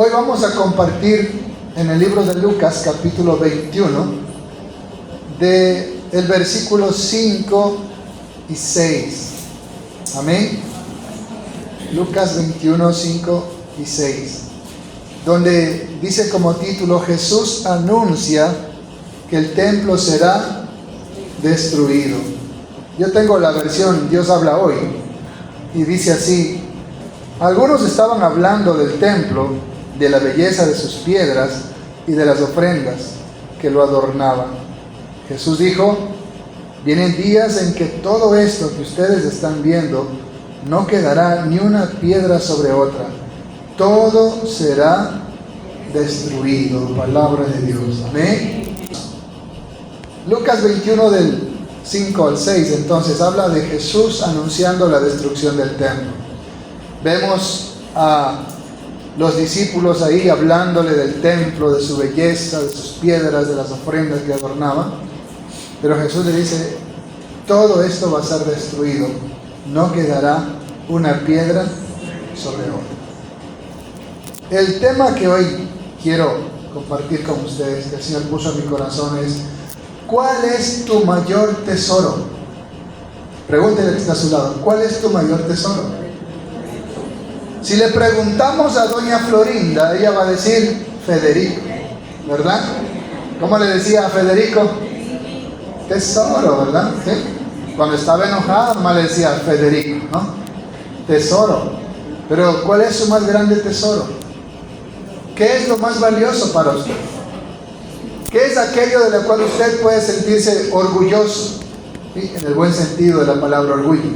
Hoy vamos a compartir en el libro de Lucas, capítulo 21, del versículo 5 y 6. Amén. Lucas 21, 5 y 6. Donde dice como título: Jesús anuncia que el templo será destruido. Yo tengo la versión Dios habla hoy, y dice así: algunos estaban hablando del templo, de la belleza de sus piedras y de las ofrendas que lo adornaban. Jesús dijo: vienen días en que todo esto que ustedes están viendo no quedará ni una piedra sobre otra, todo será destruido. Palabra de Dios. Amén. Lucas 21 del 5 al 6 entonces habla de Jesús anunciando la destrucción del templo. Vemos a los discípulos ahí hablándole del templo, de su belleza, de sus piedras, de las ofrendas que adornaban. Pero Jesús le dice: todo esto va a ser destruido, no quedará una piedra sobre otra. El tema que hoy quiero compartir con ustedes, que el Señor puso en mi corazón, es: ¿cuál es tu mayor tesoro? Pregúntele que está a su lado: ¿cuál es tu mayor tesoro? Si le preguntamos a doña Florinda, ella va a decir Federico, ¿verdad? ¿Cómo le decía a Federico? Tesoro, ¿verdad? ¿Sí? Cuando estaba enojada, nomás le decía Federico, ¿no? Tesoro. Pero ¿cuál es su más grande tesoro? ¿Qué es lo más valioso para usted? ¿Qué es aquello de lo cual usted puede sentirse orgulloso? ¿Sí? En el buen sentido de la palabra orgullo,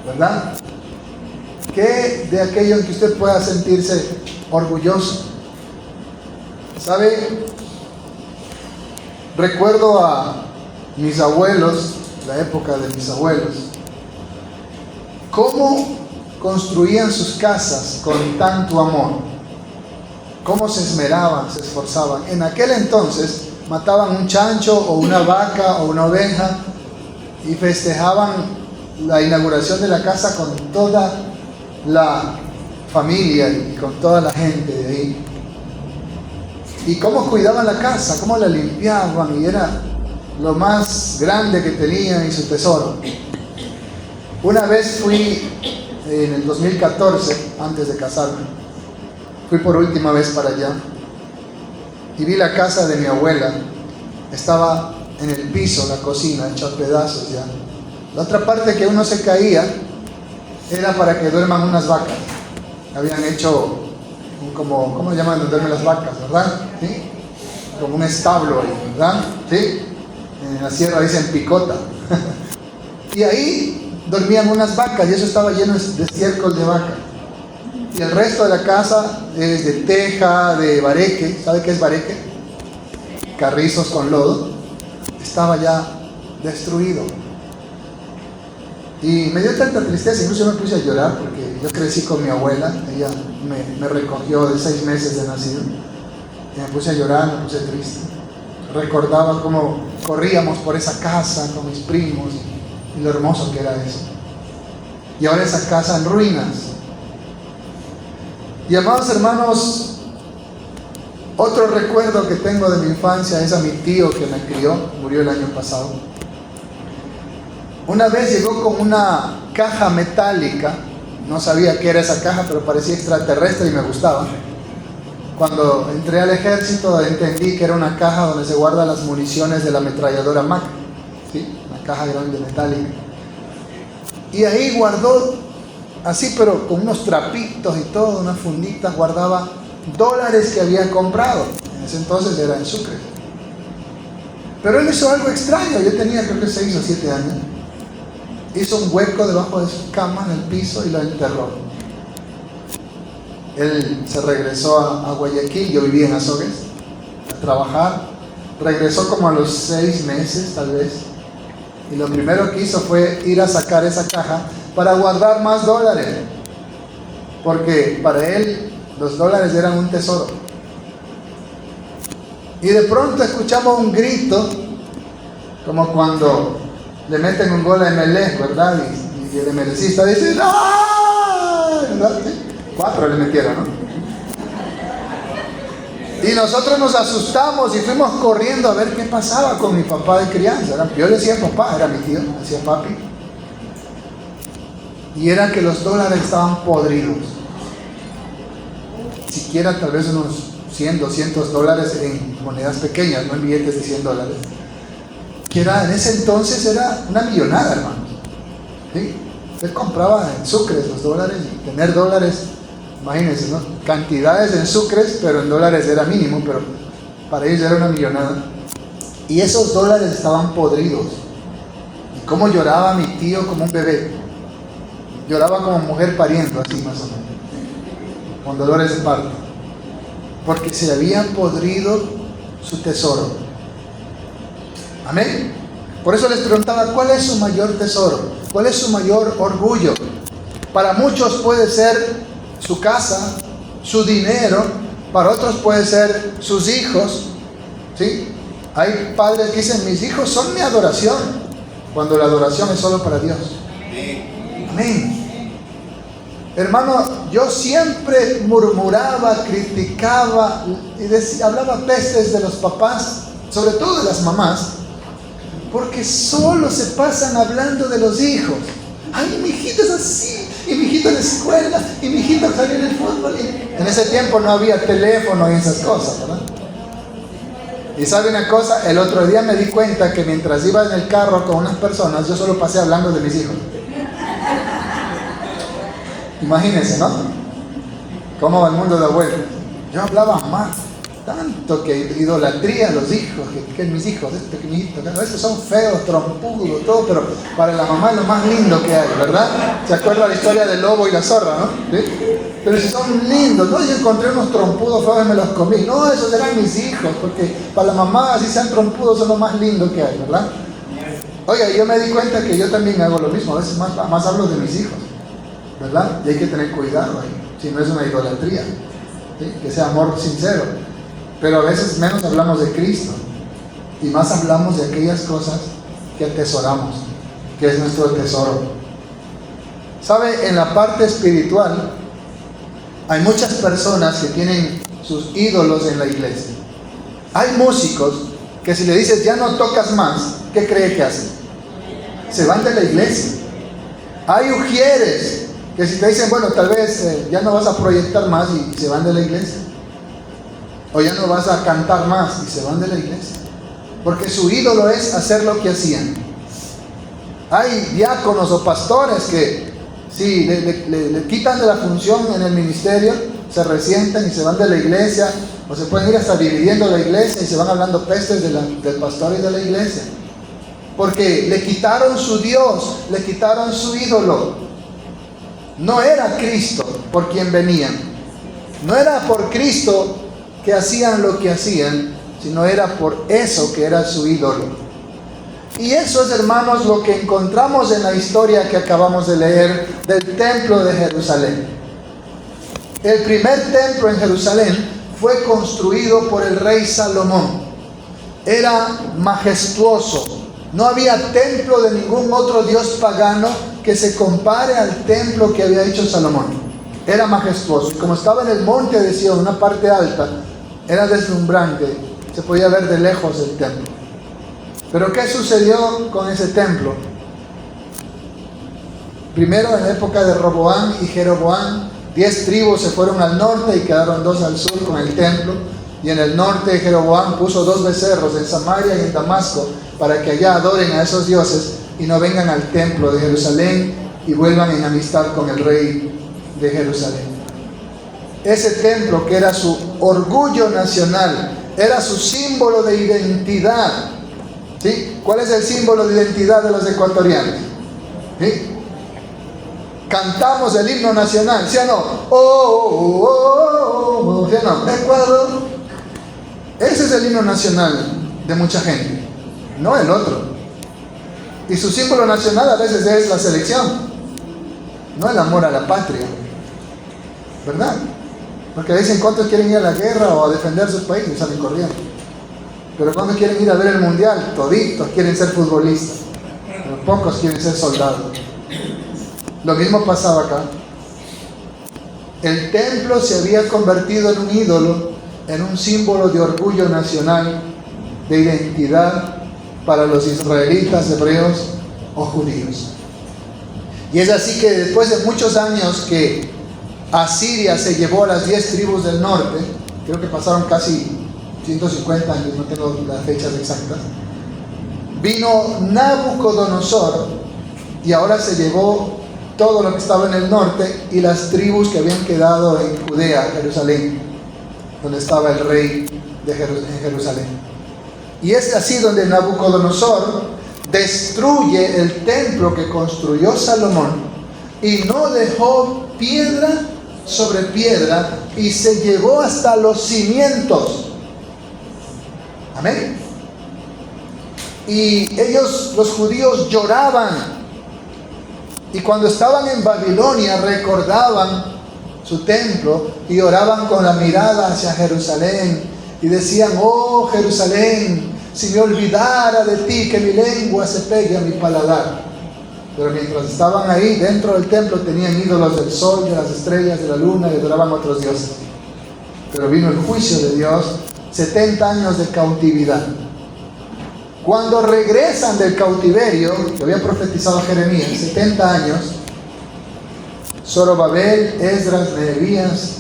¿verdad? ¿Qué de aquello en que usted pueda sentirse orgulloso? ¿Sabe? Recuerdo a mis abuelos, la época de mis abuelos, cómo construían sus casas con tanto amor, cómo se esmeraban, se esforzaban. En aquel entonces mataban un chancho o una vaca o una oveja y festejaban la inauguración de la casa con toda la familia y con toda la gente de ahí. Y cómo cuidaban la casa, cómo la limpiaban, y era lo más grande que tenían y su tesoro. Una vez fui, en el 2014, antes de casarme, fui por última vez para allá y vi la casa de mi abuela. Estaba en el piso, la cocina, hecha a pedazos ya. La otra parte que uno se caía era para que duerman unas vacas. Habían hecho ¿cómo llaman donde duermen las vacas, verdad? ¿Sí? Como un establo ahí, ¿verdad? ¿Sí? En la sierra dicen picota. Y ahí dormían unas vacas y eso estaba lleno de estiércol de vaca. Y el resto de la casa es de teja, de bareque. ¿Sabe qué es bareque? Carrizos con lodo. Estaba ya destruido. Y me dio tanta tristeza, incluso me puse a llorar porque yo crecí con mi abuela. Ella me recogió de 6 meses de nacido. Y me puse a llorar, me puse triste. Recordaba cómo corríamos por esa casa con mis primos y lo hermoso que era eso. Y ahora esa casa en ruinas. Y amados hermanos, otro recuerdo que tengo de mi infancia es a mi tío que me crió, murió el año pasado. Una vez llegó con una caja metálica, no sabía qué era esa caja, pero parecía extraterrestre y me gustaba. Cuando entré al ejército entendí que era una caja donde se guardan las municiones de la ametralladora Mac, ¿sí? Una caja grande metálica. Y ahí guardó, así pero con unos trapitos y todo, unas funditas, guardaba dólares que había comprado. En ese entonces era en Sucre. Pero él hizo algo extraño, yo tenía creo que 6 o 7 años. Hizo un hueco debajo de su cama en el piso y lo enterró. Él se regresó a Guayaquil, yo vivía en Azogues, a trabajar. Regresó como a los 6 meses tal vez. Y lo primero que hizo fue ir a sacar esa caja para guardar más dólares. Porque para él los dólares eran un tesoro. Y de pronto escuchamos un grito, como cuando le meten un gol a Emelec, ¿verdad? Y el emelecista dice: ¡no! ¿Verdad? ¿Sí? 4 le metieron, ¿no? Y nosotros nos asustamos y fuimos corriendo a ver qué pasaba con mi papá de crianza. Yo le decía papá, era mi tío, decía papi. Y era que los dólares estaban podridos. Siquiera tal vez unos 100, 200 dólares en monedas pequeñas, no en billetes de 100 dólares. Que era, en ese entonces era una millonada, hermano. ¿Sí? Él compraba en sucres los dólares, y tener dólares, imagínense, ¿no? Cantidades en sucres, pero en dólares era mínimo, pero para ellos era una millonada. Y esos dólares estaban podridos. Y cómo lloraba mi tío como un bebé. Lloraba como mujer pariendo, así más o menos, con dolores de parto, porque se había podrido su tesoro. Amén. Por eso les preguntaba, ¿cuál es su mayor tesoro? ¿Cuál es su mayor orgullo? Para muchos puede ser su casa, su dinero. Para otros puede ser sus hijos, ¿sí? Hay padres que dicen, mis hijos son mi adoración, cuando la adoración es solo para Dios. Amén. Hermano, yo siempre murmuraba, criticaba y hablaba pestes de los papás, sobre todo de las mamás, porque solo se pasan hablando de los hijos. Ay, mi hijito es así, y mi hijito en la escuela, y mi hijito salió en el fútbol. En ese tiempo no había teléfono y esas cosas, ¿verdad? Y sabe una cosa, el otro día me di cuenta que mientras iba en el carro con unas personas, yo solo pasé hablando de mis hijos. Imagínense, ¿no? Cómo va el mundo de vuelta. Yo hablaba más, tanto que idolatría a los hijos, que mis hijos, que mi hijito, estos son feos, trompudos, todo, pero para la mamá es lo más lindo que hay, ¿verdad? ¿Se acuerda la historia del lobo y la zorra, no? ¿Sí? Pero si son lindos, ¿no? Yo encontré unos trompudos feos y me los comí. No, esos eran mis hijos, porque para la mamá, si sean trompudos, son lo más lindo que hay, ¿verdad? Oiga, yo me di cuenta que yo también hago lo mismo, a veces más hablo de mis hijos, ¿verdad? Y hay que tener cuidado ahí, si no es una idolatría, ¿sí? Que sea amor sincero. Pero a veces menos hablamos de Cristo y más hablamos de aquellas cosas que atesoramos, que es nuestro tesoro. ¿Sabe? En la parte espiritual hay muchas personas que tienen sus ídolos en la iglesia. Hay músicos que si le dices ya no tocas más, ¿qué cree que hacen? Se van de la iglesia. Hay ujieres que si te dicen, bueno, tal vez ya no vas a proyectar más, y se van de la iglesia. O ya no vas a cantar más, y se van de la iglesia. Porque su ídolo es hacer lo que hacían. Hay diáconos o pastores que si le quitan de la función en el ministerio, se resienten y se van de la iglesia, o se pueden ir hasta dividiendo la iglesia y se van hablando pestes del pastor y de la iglesia. Porque le quitaron su Dios, le quitaron su ídolo. No era Cristo por quien venían. No era por Cristo que hacían lo que hacían, sino era por eso que era su ídolo. Y eso es, hermanos, lo que encontramos en la historia que acabamos de leer del templo de Jerusalén. El primer templo en Jerusalén fue construido por el rey Salomón. Era majestuoso. No había templo de ningún otro dios pagano que se compare al templo que había hecho Salomón. Era majestuoso. Y como estaba en el monte de Sión, una parte alta, era deslumbrante. Se podía ver de lejos el templo. Pero ¿qué sucedió con ese templo? Primero, en la época de Roboam y Jeroboam, 10 tribus se fueron al norte y quedaron 2 al sur con el templo. Y en el norte Jeroboam puso 2 becerros en Samaria y en Damasco para que allá adoren a esos dioses y no vengan al templo de Jerusalén y vuelvan en amistad con el rey de Jerusalén. Ese templo, que era su orgullo nacional, era su símbolo de identidad. ¿Sí? ¿Cuál es el símbolo de identidad de los ecuatorianos? ¿Sí? Cantamos el himno nacional, ¿sí o no? ¿Sí o no? Ecuador. Ese es el himno nacional de mucha gente, no el otro. Y su símbolo nacional a veces es la selección, no el amor a la patria, ¿verdad? Porque dicen cuántos quieren ir a la guerra o a defender sus países, salen corriendo. Pero cuando quieren ir a ver el mundial, toditos quieren ser futbolistas, pero pocos quieren ser soldados. Lo mismo pasaba acá. El templo se había convertido en un ídolo en un símbolo de orgullo nacional, de identidad para los israelitas, hebreos o judíos. Y es así que después de muchos años que Asiria se llevó a las 10 tribus del norte, creo que pasaron casi 150 años, no tengo las fechas exactas, vino Nabucodonosor y ahora se llevó todo lo que estaba en el norte y las tribus que habían quedado en Judea, Jerusalén, donde estaba el rey de Jerusalén. Y es así donde Nabucodonosor destruye el templo que construyó Salomón y no dejó piedra sobre piedra y se llevó hasta los cimientos. Amén. Y ellos, los judíos, lloraban. Y cuando estaban en Babilonia recordaban su templo y oraban con la mirada hacia Jerusalén y decían: oh Jerusalén, si me olvidara de ti, que mi lengua se pegue a mi paladar. Pero mientras estaban ahí dentro del templo tenían ídolos del sol, de las estrellas, de la luna y adoraban a otros dioses. Pero vino el juicio de Dios, 70 años de cautividad. Cuando regresan del cautiverio, que había profetizado Jeremías, 70 años, Zorobabel, Esdras, Nehemías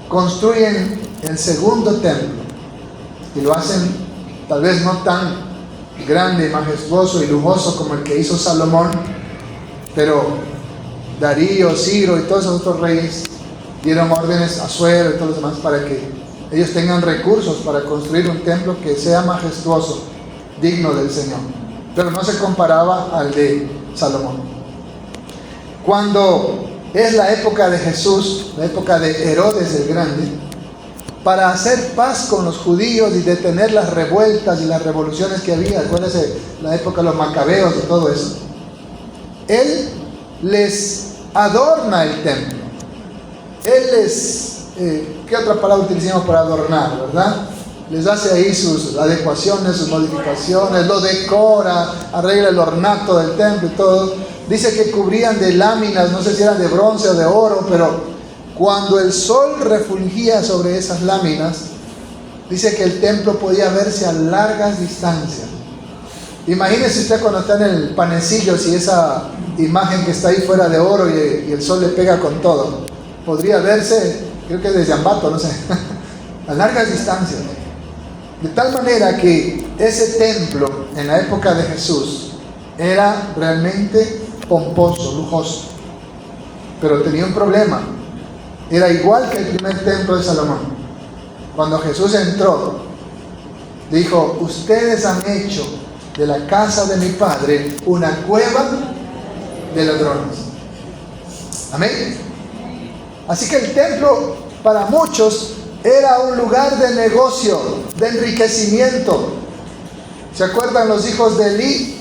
construyen el segundo templo y lo hacen tal vez no tan grande, majestuoso y lujoso como el que hizo Salomón, pero Darío, Ciro y todos esos otros reyes dieron órdenes a Asuero y todos los demás para que ellos tengan recursos para construir un templo que sea majestuoso, digno del Señor, pero no se comparaba al de Salomón. Cuando es la época de Jesús, la época de Herodes el Grande, para hacer paz con los judíos y detener las revueltas y las revoluciones que había, acuérdense la época de los macabeos y todo eso, él les adorna el templo. Él les, ¿qué otra palabra utilizamos para adornar, verdad? Les hace ahí sus adecuaciones, sus modificaciones, lo decora, arregla el ornato del templo y todo. Dice que cubrían de láminas, no sé si eran de bronce o de oro, pero cuando el sol refulgía sobre esas láminas, dice que el templo podía verse a largas distancias. Imagínese usted cuando está en el panecillo, si esa imagen que está ahí fuera de oro y el sol le pega con todo, podría verse, creo que desde Ambato, no sé, a largas distancias. De tal manera que ese templo en la época de Jesús era realmente pomposo, lujoso, pero tenía un problema. Era igual que el primer templo de Salomón. Cuando Jesús entró, dijo: ustedes han hecho de la casa de mi padre una cueva de ladrones. Amén. Así que el templo para muchos era un lugar de negocio, de enriquecimiento. ¿Se acuerdan los hijos de Elí?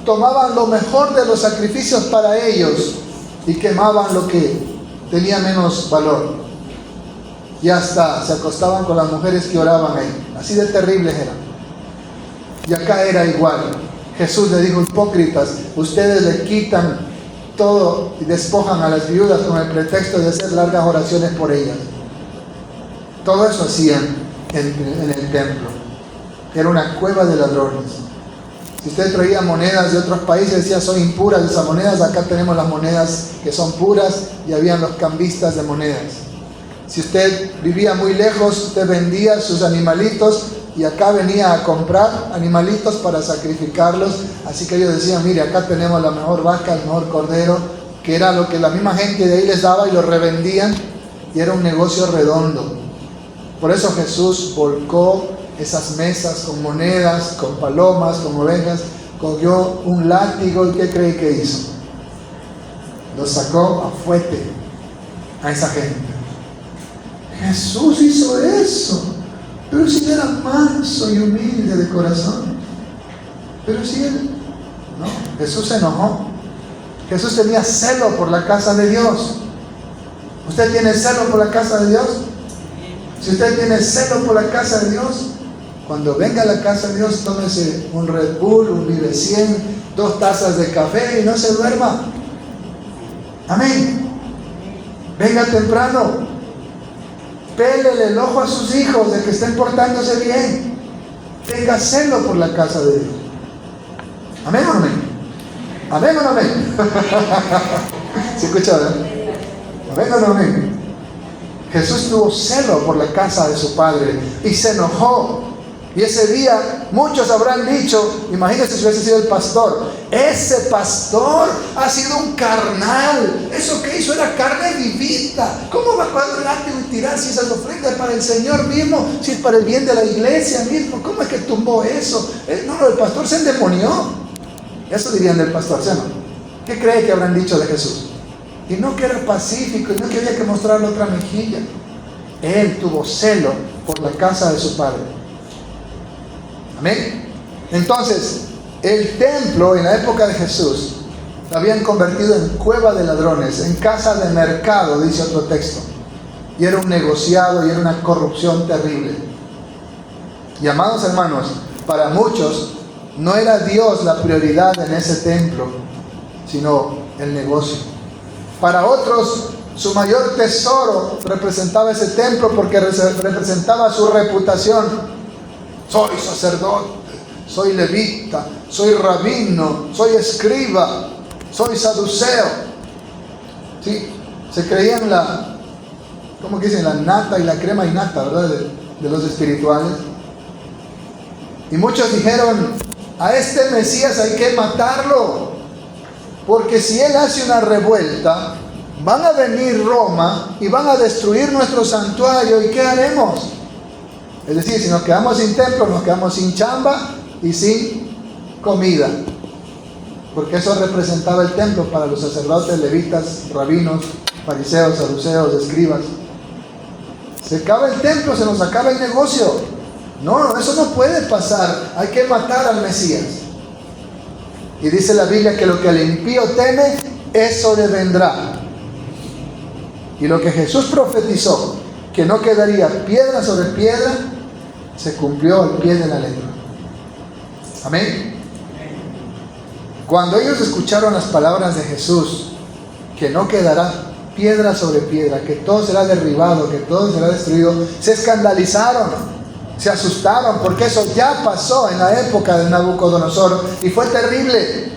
Tomaban lo mejor de los sacrificios para ellos y quemaban lo que tenía menos valor. Y hasta se acostaban con las mujeres que oraban ahí. Así de terribles eran. Y acá era igual. Jesús le dijo: hipócritas, ustedes le quitan todo y despojan a las viudas con el pretexto de hacer largas oraciones por ellas. Todo eso hacían en el templo. Era una cueva de ladrones. Si usted traía monedas de otros países, decía: son impuras esas monedas. Acá tenemos las monedas que son puras, y habían los cambistas de monedas. Si usted vivía muy lejos, usted vendía sus animalitos y acá venía a comprar animalitos para sacrificarlos. Así que ellos decían: mire, acá tenemos la mejor vaca, el mejor cordero, que era lo que la misma gente de ahí les daba y lo revendían, y era un negocio redondo. Por eso Jesús volcó esas mesas con monedas, con palomas, con ovejas, cogió un látigo y ¿qué cree que hizo? Lo sacó a fuete a esa gente. Jesús hizo eso, pero si era manso y humilde de corazón. Pero si él, no, Jesús se enojó. Jesús tenía celo por la casa de Dios. ¿Usted tiene celo por la casa de Dios? Si usted tiene celo por la casa de Dios, cuando venga a la casa de Dios, tómese un Red Bull, un Vive 100, 2 tazas de café y no se duerma. Amén. Venga temprano. pélele el ojo a sus hijos de que estén portándose bien. Tenga celo por la casa de Dios. ¿Amén o no amén? ¿Amén o no amén? ¿Se escucha, verdad? ¿Amén o no amén? Jesús tuvo celo por la casa de su Padre y se enojó. Y ese día muchos habrán dicho, imagínense si hubiese sido el pastor, ese pastor ha sido un carnal, eso que hizo era carne vivita. ¿Cómo va a coger el látigo y tirar si esas ofrendas para el Señor mismo, si es para el bien de la iglesia mismo? ¿Cómo es que tumbó eso? No, el pastor se endemonió. Eso dirían del pastor, ¿sí o no? ¿Qué cree que habrán dicho de Jesús? Y no que era pacífico, y no que había que mostrarle otra mejilla. Él tuvo celo por la casa de su Padre. Amén. Entonces, el templo en la época de Jesús lo habían convertido en cueva de ladrones, en casa de mercado, dice otro texto. Y era un negociado y era una corrupción terrible. Y amados hermanos, para muchos no era Dios la prioridad en ese templo, sino el negocio. Para otros, su mayor tesoro representaba ese templo porque representaba su reputación. Soy sacerdote, soy levita, soy rabino, soy escriba, soy saduceo. ¿Sí? Se creían ¿cómo que dicen? La nata y la crema y nata, ¿verdad? De los espirituales. Y muchos dijeron, a este Mesías hay que matarlo, porque si él hace una revuelta, van a venir Roma y van a destruir nuestro santuario, ¿y qué haremos? Es decir, si nos quedamos sin templo, nos quedamos sin chamba y sin comida. Porque eso representaba el templo para los sacerdotes, levitas, rabinos, fariseos, saduceos, escribas. Se acaba el templo, se nos acaba el negocio. No, eso no puede pasar. Hay que matar al Mesías. Y dice la Biblia que lo que el impío teme, eso le vendrá. Y lo que Jesús profetizó, que no quedaría piedra sobre piedra, se cumplió al pie de la letra. Amén. Cuando ellos escucharon las palabras de Jesús, que no quedará piedra sobre piedra, que todo será derribado, que todo será destruido, se escandalizaron, se asustaron, porque eso ya pasó en la época de Nabucodonosor y fue terrible.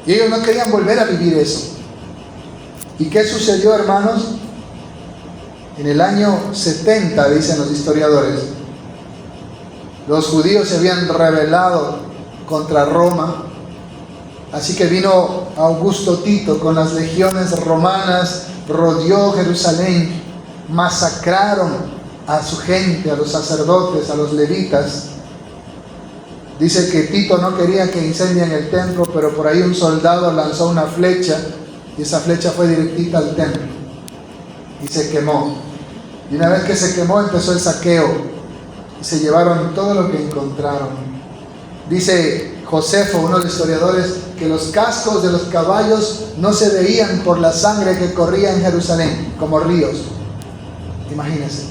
Y ellos no querían volver a vivir eso. ¿Y qué sucedió, hermanos? En el año 70, dicen los historiadores, los judíos se habían rebelado contra Roma, así que vino Augusto Tito con las legiones romanas, rodeó Jerusalén, masacraron a su gente, a los sacerdotes, a los levitas. Dice que Tito no quería que incendien el templo, pero por ahí un soldado lanzó una flecha y esa flecha fue directita al templo y se quemó. Y una vez que se quemó empezó el saqueo y se llevaron todo lo que encontraron. Dice Josefo, uno de los historiadores, que los cascos de los caballos no se veían por la sangre que corría en Jerusalén, como ríos. Imagínense,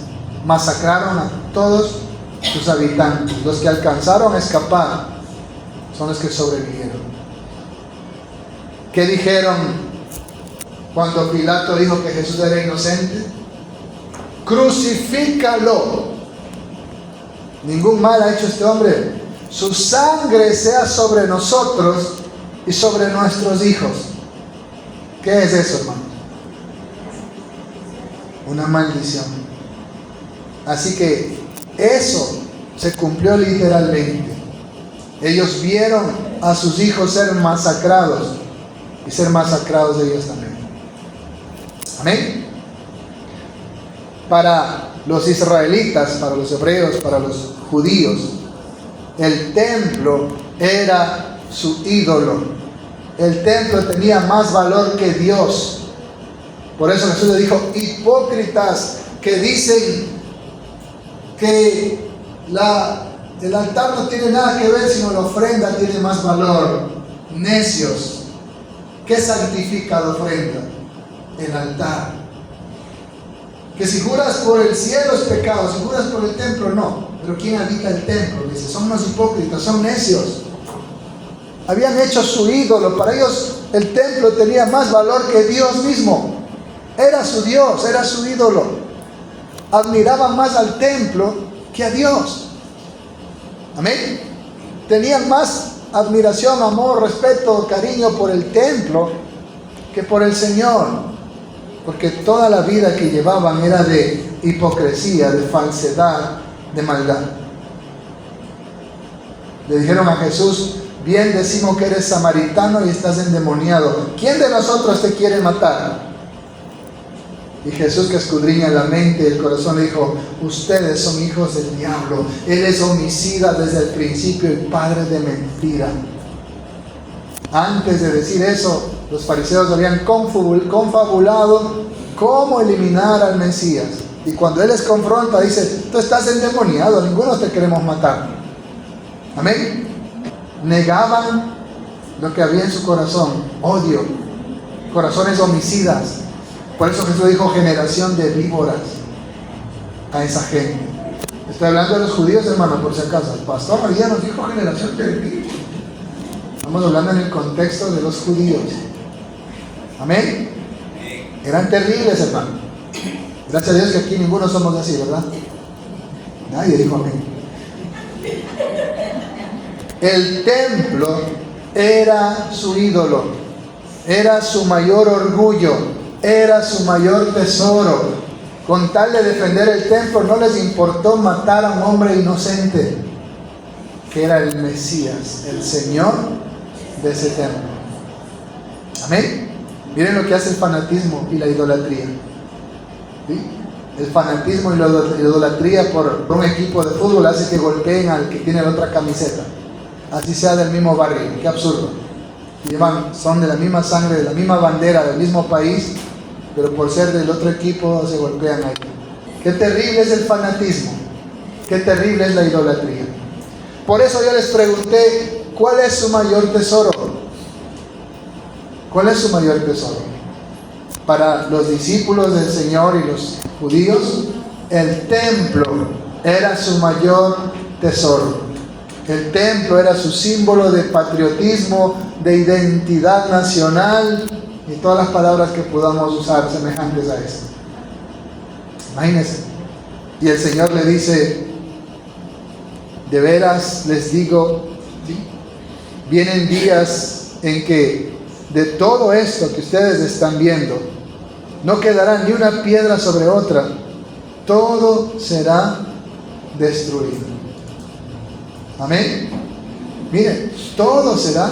masacraron a todos sus habitantes. Los que alcanzaron a escapar son los que sobrevivieron. ¿Qué dijeron cuando Pilato dijo que Jesús era inocente? Crucifícalo. Ningún mal ha hecho este hombre. Su sangre sea sobre nosotros y sobre nuestros hijos. ¿Qué es eso, hermano? Una maldición. Así que eso se cumplió literalmente. Ellos vieron a sus hijos ser masacrados y ser masacrados de ellos también. Amén. Para los israelitas, para los hebreos, para los judíos, el templo era su ídolo. El templo tenía más valor que Dios. Por eso Jesús le dijo: hipócritas que dicen que el altar no tiene nada que ver, sino la ofrenda tiene más valor. Necios. ¿Qué santifica la ofrenda? El altar. Que si juras por el cielo es pecado, si juras por el templo no. Pero ¿quién habita el templo? Dice, son unos hipócritas, son necios. Habían hecho su ídolo. Para ellos el templo tenía más valor que Dios mismo. Era su Dios, era su ídolo. admiraban más al templo que a Dios. Amén. Tenían más admiración, amor, respeto, cariño por el templo que por el Señor, porque toda la vida que llevaban era de hipocresía, de falsedad, de maldad. Le dijeron a Jesús: bien decimos que eres samaritano y estás endemoniado. ¿Quién de nosotros te quiere matar? Y Jesús, que escudriña la mente y el corazón, le dijo: ustedes son hijos del diablo. Él es homicida desde el principio y padre de mentira. Antes de decir eso, los fariseos habían confabulado cómo eliminar al Mesías. Y cuando Él les confronta, dice: tú estás endemoniado, ninguno te queremos matar. Amén. Negaban lo que había en su corazón: odio, corazones homicidas. Por eso Jesús dijo: generación de víboras a esa gente. Estoy hablando de los judíos, hermano, por si acaso. El pastor María nos dijo generación de víboras. Estamos hablando en el contexto de los judíos. Amén. Eran terribles, hermano. Gracias a Dios que aquí ninguno somos así, ¿verdad? Nadie dijo amén. El templo era su ídolo, era su mayor orgullo, era su mayor tesoro. Con tal de defender el templo, no les importó matar a un hombre inocente, que era el Mesías, el Señor de ese templo. Amén. Miren lo que hace el fanatismo y la idolatría. ¿Sí? El fanatismo y la idolatría por un equipo de fútbol hace que golpeen al que tiene la otra camiseta, así sea del mismo barrio. Qué absurdo. Son de la misma sangre, de la misma bandera, del mismo país, pero por ser del otro equipo se golpean ahí. Qué terrible es el fanatismo, qué terrible es la idolatría. Por eso yo les pregunté: ¿cuál es su mayor tesoro? ¿Cuál es su mayor tesoro? Para los discípulos del Señor y los judíos, el templo era su mayor tesoro. El templo era su símbolo de patriotismo, de identidad nacional y todas las palabras que podamos usar semejantes a esto. Imagínense. Y el Señor le dice: de veras les digo, ¿sí? Vienen días en que de todo esto que ustedes están viendo, no quedará ni una piedra sobre otra, todo será destruido. Amén. Miren, todo será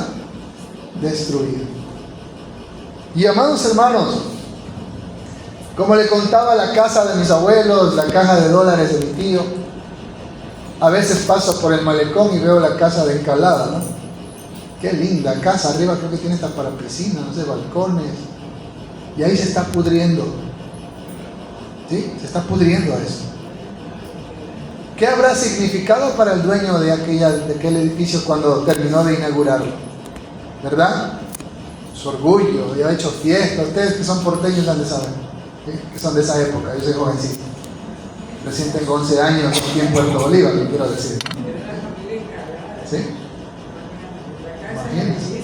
destruido. Y amados hermanos, como le contaba la casa de mis abuelos, la caja de dólares de mi tío, a veces paso por el malecón y veo la casa de Encalada, ¿no? Qué linda casa, arriba creo que tiene hasta para piscina, no sé, balcones. Y ahí se está pudriendo. ¿Sí? Se está pudriendo eso. ¿Qué habrá significado para el dueño de aquel edificio cuando terminó de inaugurarlo? ¿Verdad? Su orgullo, ya ha hecho fiesta. Ustedes que son porteños ya le saben, ¿sí? Que son de esa época. Yo soy jovencito. Recién tengo 11 años aquí en Puerto Bolívar, lo quiero decir. ¿Sí? Imagínense.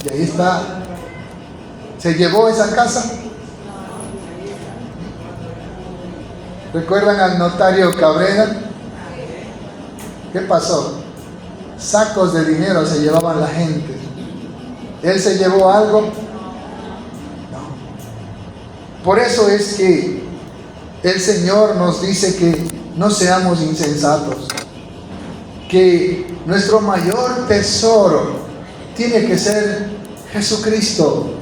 Y ahí está. Se llevó esa casa. ¿Recuerdan al notario Cabrera? ¿Qué pasó? Sacos de dinero se llevaban la gente. ¿Él se llevó algo? No. Por eso es que el Señor nos dice que no seamos insensatos, que nuestro mayor tesoro tiene que ser Jesucristo.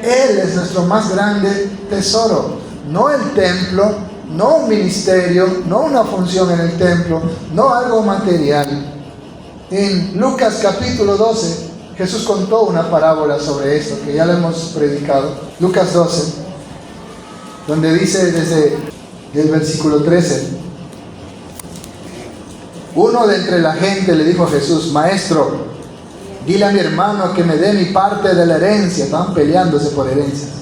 Él es nuestro más grande tesoro. No el templo, no un ministerio, no una función en el templo, no algo material. En Lucas capítulo 12, Jesús contó una parábola sobre esto, que ya lo hemos predicado. Lucas 12, donde dice desde el versículo 13: uno de entre la gente le dijo a Jesús: Maestro, dile a mi hermano que me dé mi parte de la herencia. Estaban peleándose por herencias.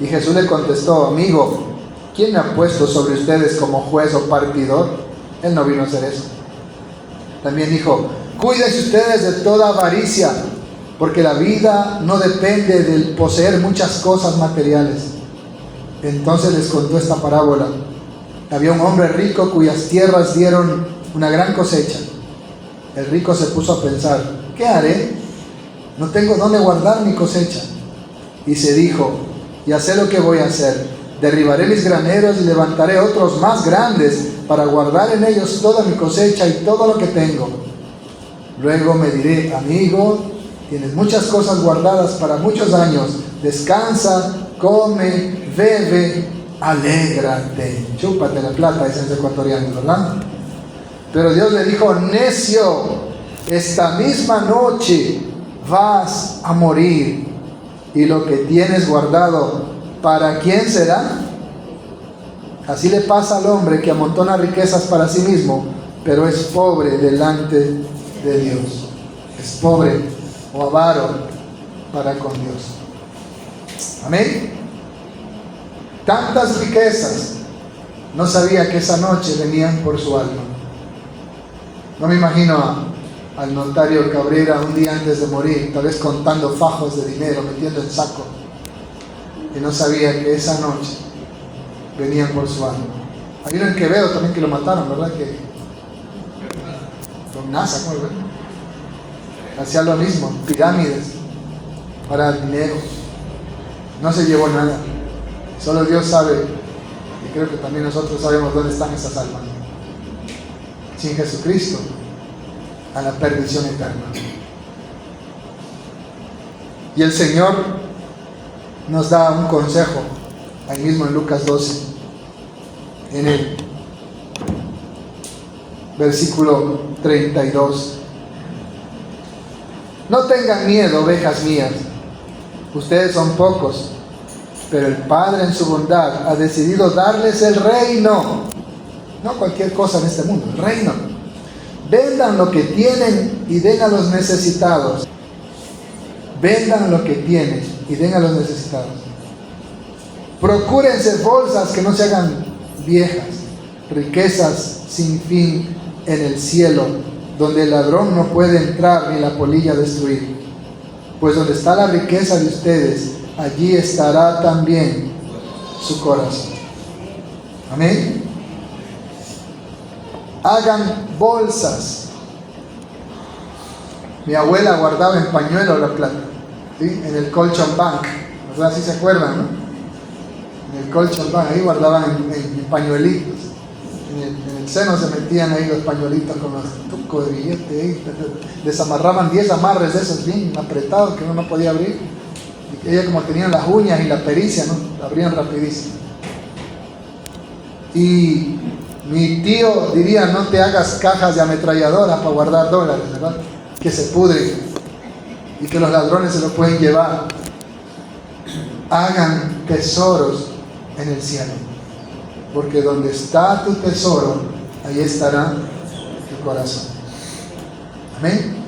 Y Jesús le contestó: amigo, ¿quién me ha puesto sobre ustedes como juez o partidor? Él no vino a hacer eso. También dijo: cuídense ustedes de toda avaricia, porque la vida no depende del poseer muchas cosas materiales. Entonces les contó esta parábola. Había un hombre rico cuyas tierras dieron una gran cosecha. El rico se puso a pensar, ¿qué haré? No tengo dónde guardar mi cosecha. Y se dijo, ya sé lo que voy a hacer. Derribaré mis graneros y levantaré otros más grandes para guardar en ellos toda mi cosecha y todo lo que tengo. Luego me diré, amigo, tienes muchas cosas guardadas para muchos años. Descansa, come, bebe, alégrate. Chúpate la plata, dicen los ecuatorianos, ¿verdad? Pero Dios le dijo, necio, esta misma noche vas a morir. Y lo que tienes guardado, ¿para quién será? Así le pasa al hombre que amontona riquezas para sí mismo, pero es pobre delante de Dios. Es pobre o avaro para con Dios. Amén. Tantas riquezas, no sabía que esa noche venían por su alma. No me imagino al notario Cabrera un día antes de morir, tal vez contando fajos de dinero, metiendo en saco, y no sabía que esa noche venían por su alma. Hay uno en Quevedo también que lo mataron, ¿verdad? Que Don Nasa, ¿cómo es? Hacía lo mismo, pirámides para el dinero. No se llevó nada. Solo Dios sabe, y creo que también nosotros sabemos dónde están esas almas. Sin Jesucristo, a la perdición eterna. Y el Señor nos da un consejo, ahí mismo en Lucas 12, en el versículo 32. No tengan miedo, ovejas mías, ustedes son pocos, pero el Padre en su bondad ha decidido darles el reino. No cualquier cosa en este mundo, el reino. Vendan lo que tienen y den a los necesitados. Vendan lo que tienen y den a los necesitados. Procúrense bolsas que no se hagan viejas, riquezas sin fin en el cielo, donde el ladrón no puede entrar ni la polilla destruir. Pues donde está la riqueza de ustedes, allí estará también su corazón. Amén. Hagan bolsas. Mi abuela guardaba en pañuelo la plata, ¿sí? En el colchon bank, ¿verdad? ¿Sí se acuerdan, no? En el colchon bank, ahí guardaban en pañuelitos. En el seno se metían ahí los pañuelitos con los tucos de billete, les amarraban 10 amarres de esos bien apretados que uno no podía abrir. Y ella, como tenían las uñas y la pericia, ¿no? La abrían rapidísimo. Y mi tío diría, no te hagas cajas de ametralladoras para guardar dólares, ¿verdad? Que se pudren y que los ladrones se los pueden llevar. Hagan tesoros en el cielo, porque donde está tu tesoro, ahí estará tu corazón. Amén.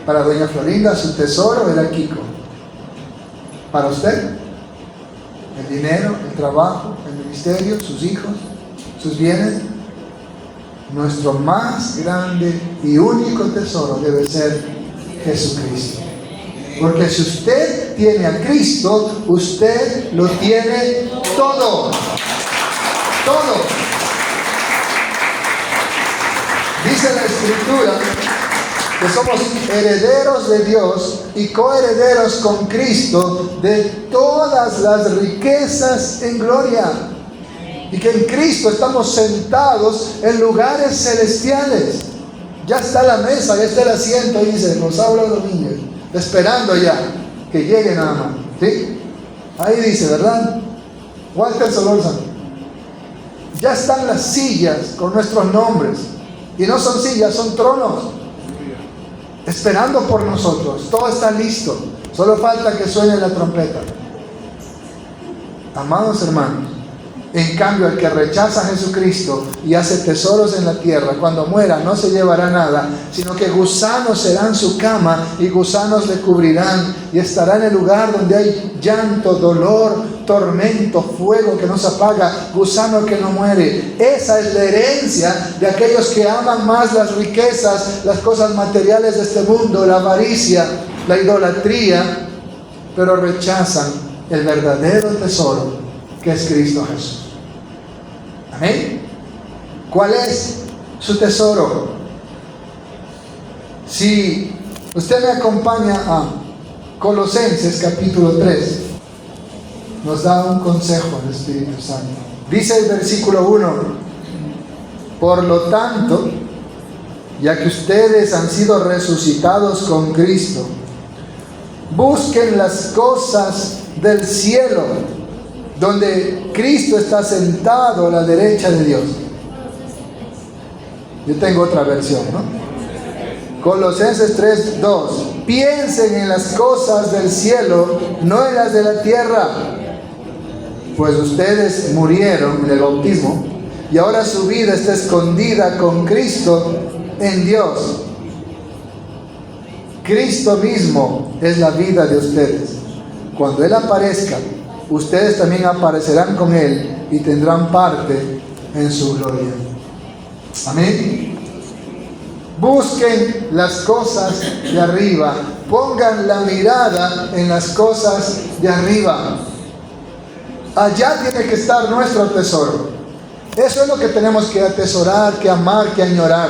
Para doña Florinda, su tesoro era Kiko. Para usted, el dinero, el trabajo, el ministerio, sus hijos, sus bienes. Nuestro más grande y único tesoro debe ser Jesucristo. Porque si usted tiene a Cristo, usted lo tiene todo. Todo. Dice la Escritura que somos herederos de Dios y coherederos con Cristo de todas las riquezas en gloria. Y que en Cristo estamos sentados en lugares celestiales. Ya está la mesa, ya está el asiento, ahí dice Rosaura Domínguez, esperando ya que llegue nada más. ¿Sí? Ahí dice, ¿verdad? Walter Solórzano. Ya están las sillas con nuestros nombres. Y no son sillas, son tronos. Esperando por nosotros. Todo está listo. Solo falta que suene la trompeta. Amados hermanos, en cambio, el que rechaza a Jesucristo y hace tesoros en la tierra, cuando muera no se llevará nada, sino que gusanos serán su cama y gusanos le cubrirán, y estará en el lugar donde hay llanto, dolor, tormento, fuego que no se apaga, gusano que no muere. Esa es la herencia de aquellos que aman más las riquezas, las cosas materiales de este mundo, la avaricia, la idolatría, pero rechazan el verdadero tesoro que es Cristo Jesús. Amén. ¿Cuál es su tesoro? Si usted me acompaña a Colosenses capítulo 3, nos da un consejo el Espíritu Santo. Dice el versículo 1: por lo tanto, ya que ustedes han sido resucitados con Cristo, busquen las cosas del cielo, donde Cristo está sentado a la derecha de Dios. Yo tengo otra versión, ¿no? Colosenses 3:2. Piensen en las cosas del cielo, no en las de la tierra, pues ustedes murieron en el bautismo y ahora su vida está escondida con Cristo en Dios. Cristo mismo es la vida de ustedes. Cuando Él aparezca, ustedes también aparecerán con Él y tendrán parte en su gloria. Amén. Busquen las cosas de arriba. Pongan la mirada en las cosas de arriba. Allá tiene que estar nuestro tesoro. Eso es lo que tenemos que atesorar, que amar, que añorar.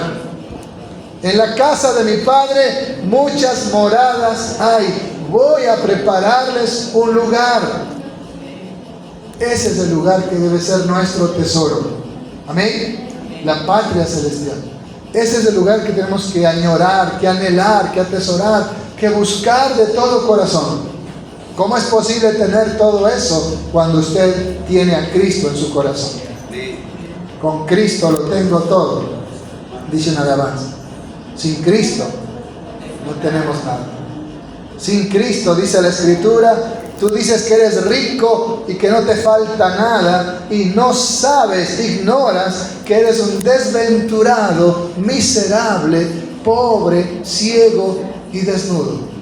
En la casa de mi Padre muchas moradas hay. Voy a prepararles un lugar. Ese es el lugar que debe ser nuestro tesoro. Amén. La patria celestial. Ese es el lugar que tenemos que añorar, que anhelar, que atesorar, que buscar de todo corazón. ¿Cómo es posible tener todo eso cuando usted tiene a Cristo en su corazón? Con Cristo lo tengo todo, dice una alabanza. Sin Cristo no tenemos nada. Sin Cristo, dice la Escritura, tú dices que eres rico y que no te falta nada y no sabes, ignoras que eres un desventurado, miserable, pobre, ciego y desnudo.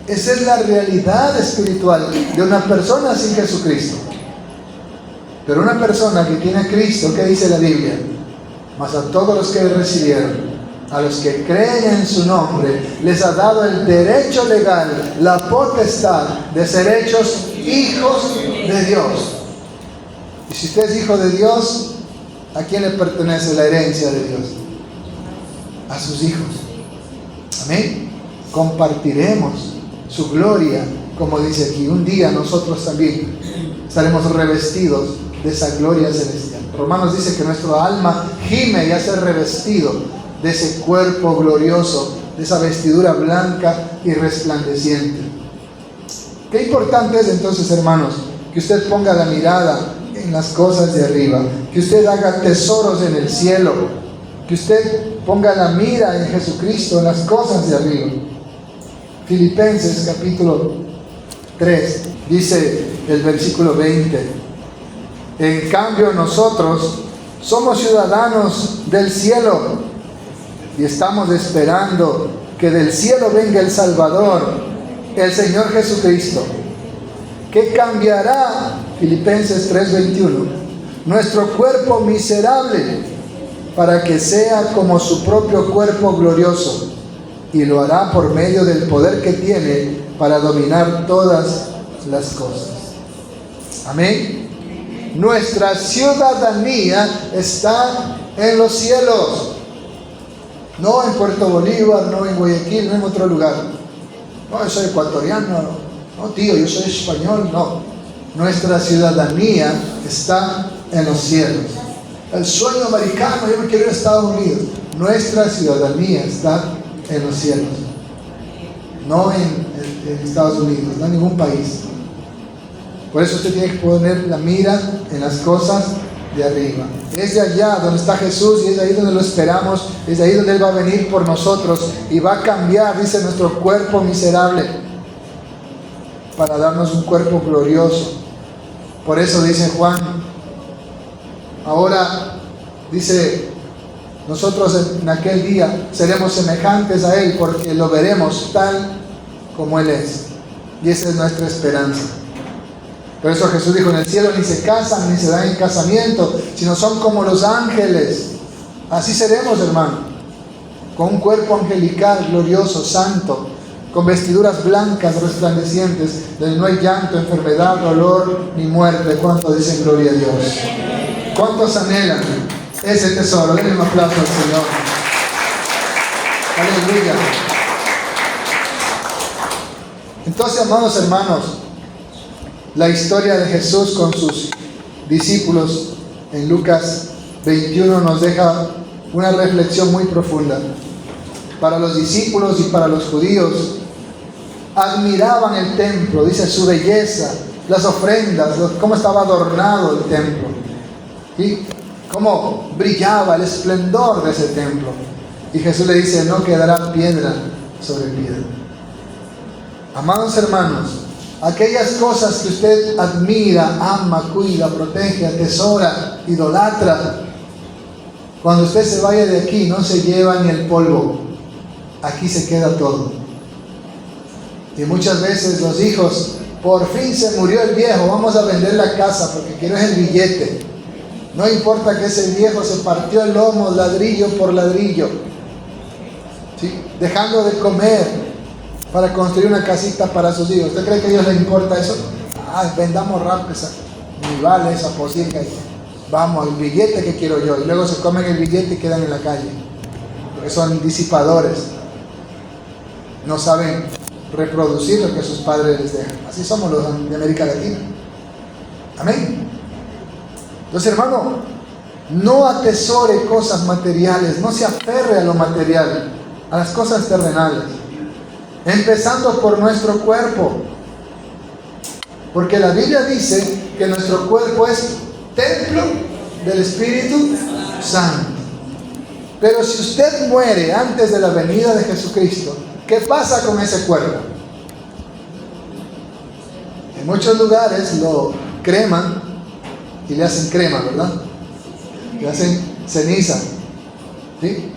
Esa es la realidad espiritual de una persona sin Jesucristo. Pero una persona que tiene a Cristo, ¿qué dice la Biblia? Mas a todos los que le recibieron, a los que creen en su nombre, les ha dado el derecho legal, la potestad de ser hechos hijos de Dios. Y si usted es hijo de Dios, ¿a quién le pertenece la herencia de Dios? A sus hijos. Amén. Compartiremos su gloria, como dice aquí. Un día nosotros también estaremos revestidos de esa gloria celestial. Romanos dice que nuestro alma gime y hace revestido de ese cuerpo glorioso, de esa vestidura blanca y resplandeciente. Qué importante es entonces, hermanos, que usted ponga la mirada en las cosas de arriba, que usted haga tesoros en el cielo, que usted ponga la mira en Jesucristo, en las cosas de arriba. Filipenses capítulo 3, dice el versículo 20: en cambio nosotros somos ciudadanos del cielo y estamos esperando que del cielo venga el Salvador, el Señor Jesucristo, que cambiará, Filipenses 3:21, nuestro cuerpo miserable para que sea como su propio cuerpo glorioso, y lo hará por medio del poder que tiene para dominar todas las cosas. Amén. Nuestra ciudadanía está en los cielos. No en Puerto Bolívar, no en Guayaquil, no en otro lugar. No, yo soy ecuatoriano. No, tío, yo soy español. No. Nuestra ciudadanía está en los cielos. El sueño americano, yo me quiero ir a Estados Unidos. Nuestra ciudadanía está en los cielos. No en Estados Unidos, no en ningún país. Por eso usted tiene que poner la mira en las cosas de arriba. Es de allá donde está Jesús y es de ahí donde lo esperamos, es de ahí donde Él va a venir por nosotros y va a cambiar, dice, nuestro cuerpo miserable para darnos un cuerpo glorioso. Por eso dice Juan, ahora dice, nosotros en aquel día seremos semejantes a Él porque lo veremos tal como Él es. Y esa es nuestra esperanza. Por eso Jesús dijo, en el cielo ni se casan ni se dan en casamiento, sino son como los ángeles. Así seremos, hermano, con un cuerpo angelical, glorioso, santo, con vestiduras blancas resplandecientes, donde no hay llanto, enfermedad, dolor ni muerte. ¿Cuántos dicen gloria a Dios? ¿Cuántos anhelan ese tesoro? Denle un aplauso al Señor. Aleluya. Entonces, amados hermanos, la historia de Jesús con sus discípulos en Lucas 21 nos deja una reflexión muy profunda. Para los discípulos y para los judíos, admiraban el templo, dice su belleza, las ofrendas, cómo estaba adornado el templo, ¿sí? Cómo brillaba el esplendor de ese templo. Y Jesús le dice, no quedará piedra sobre piedra. Amados hermanos, aquellas cosas que usted admira, ama, cuida, protege, atesora, idolatra, cuando usted se vaya de aquí no se lleva ni el polvo, aquí se queda todo. Y muchas veces los hijos, por fin se murió el viejo, vamos a vender la casa porque quiero es el billete. No importa que ese viejo se partió el lomo ladrillo por ladrillo, ¿sí? Dejando de comer para construir una casita para sus hijos. ¿Usted cree que a ellos les importa eso? Vendamos rápido esa, ni vale esa posica. Vamos, el billete que quiero yo. Y luego se comen el billete y quedan en la calle. Porque son disipadores. No saben reproducir lo que sus padres les dejan. Así somos los de América Latina. Amén. Entonces, hermano, no atesore cosas materiales. No se aferre a lo material, a las cosas terrenales. Empezando por nuestro cuerpo. Porque la Biblia dice que nuestro cuerpo es templo del Espíritu Santo. Pero si usted muere antes de la venida de Jesucristo, ¿qué pasa con ese cuerpo? En muchos lugares lo creman y le hacen crema, ¿verdad? Le hacen ceniza, ¿sí?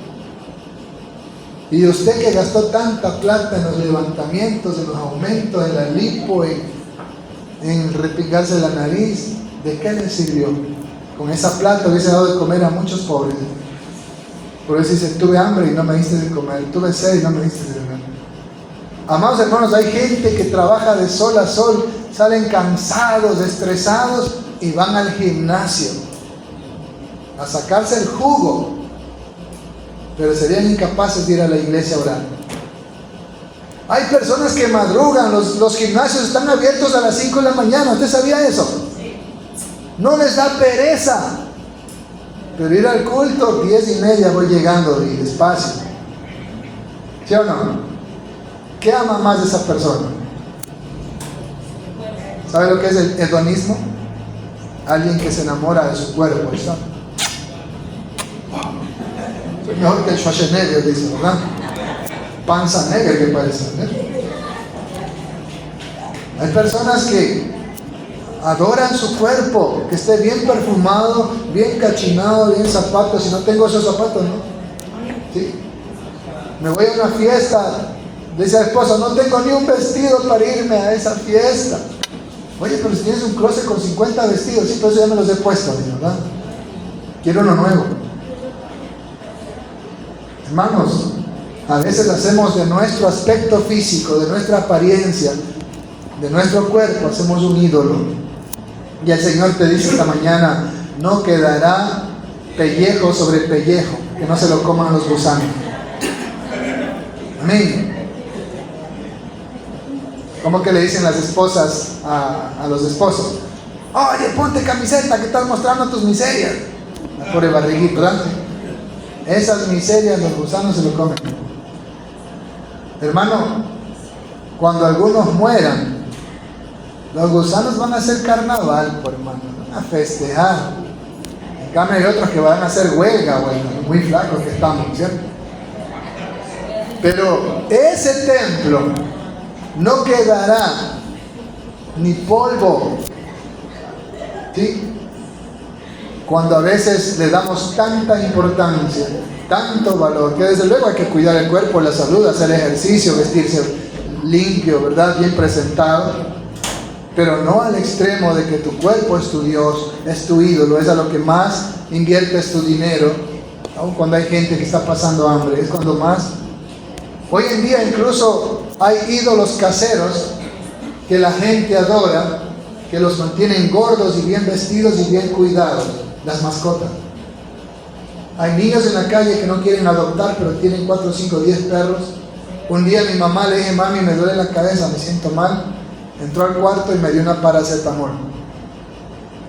Y usted que gastó tanta plata en los levantamientos, en los aumentos, en la lipo, en repingarse la nariz, ¿de qué le sirvió? Con esa plata hubiese dado de comer a muchos pobres. Por eso dice, tuve hambre y no me diste de comer, tuve sed y no me diste de beber. Amados hermanos, hay gente que trabaja de sol a sol, salen cansados, estresados y van al gimnasio a sacarse el jugo, pero serían incapaces de ir a la iglesia a orar. Hay personas que madrugan, los gimnasios están abiertos a las 5 de la mañana. ¿Usted sabía eso? No les da pereza, pero ir al culto 10:30 voy llegando y despacio. ¿Sí o no? ¿Qué ama más de esa persona? ¿Sabe lo que es el hedonismo? Alguien que se enamora de su cuerpo, ¿está? Soy mejor que el Schwarzenegger, dice, ¿verdad? Panza negra que parece, ¿verdad? Hay personas que adoran su cuerpo, que esté bien perfumado, bien cachinado, bien zapatos. Si no tengo esos zapatos, ¿no? ¿Sí? Me voy a una fiesta, dice el esposo, no tengo ni un vestido para irme a esa fiesta. Oye, pero si tienes un closet con 50 vestidos, sí, pero eso ya me los he puesto, ¿verdad? Quiero uno nuevo. Hermanos, a veces hacemos de nuestro aspecto físico, de nuestra apariencia, de nuestro cuerpo, hacemos un ídolo. Y el Señor te dice esta mañana, no quedará pellejo sobre pellejo, que no se lo coman los gusanos. Amén. ¿Cómo que le dicen las esposas a los esposos? Oye, ponte camiseta que estás mostrando tus miserias. La pobre barriguita, ¿verdad? Esas miserias los gusanos se lo comen. Hermano, cuando algunos mueran, los gusanos van a hacer carnaval, por hermano, van a festejar. En cambio hay otros que van a hacer huelga, bueno, muy flacos que estamos, ¿cierto? Pero ese templo no quedará ni polvo, ¿sí? Cuando a veces le damos tanta importancia, tanto valor, que desde luego hay que cuidar el cuerpo, la salud, hacer ejercicio, vestirse limpio, ¿verdad? Bien presentado, pero no al extremo de que tu cuerpo es tu Dios, es tu ídolo, es a lo que más inviertes tu dinero, aun cuando hay gente que está pasando hambre, es cuando más. Hoy en día incluso hay ídolos caseros que la gente adora, que los mantienen gordos y bien vestidos y bien cuidados, las mascotas. Hay niños en la calle que no quieren adoptar, pero tienen 4, 5, 10 perros. Un día mi mamá le dije, mami, me duele la cabeza, me siento mal. Entró al cuarto y me dio una paracetamol.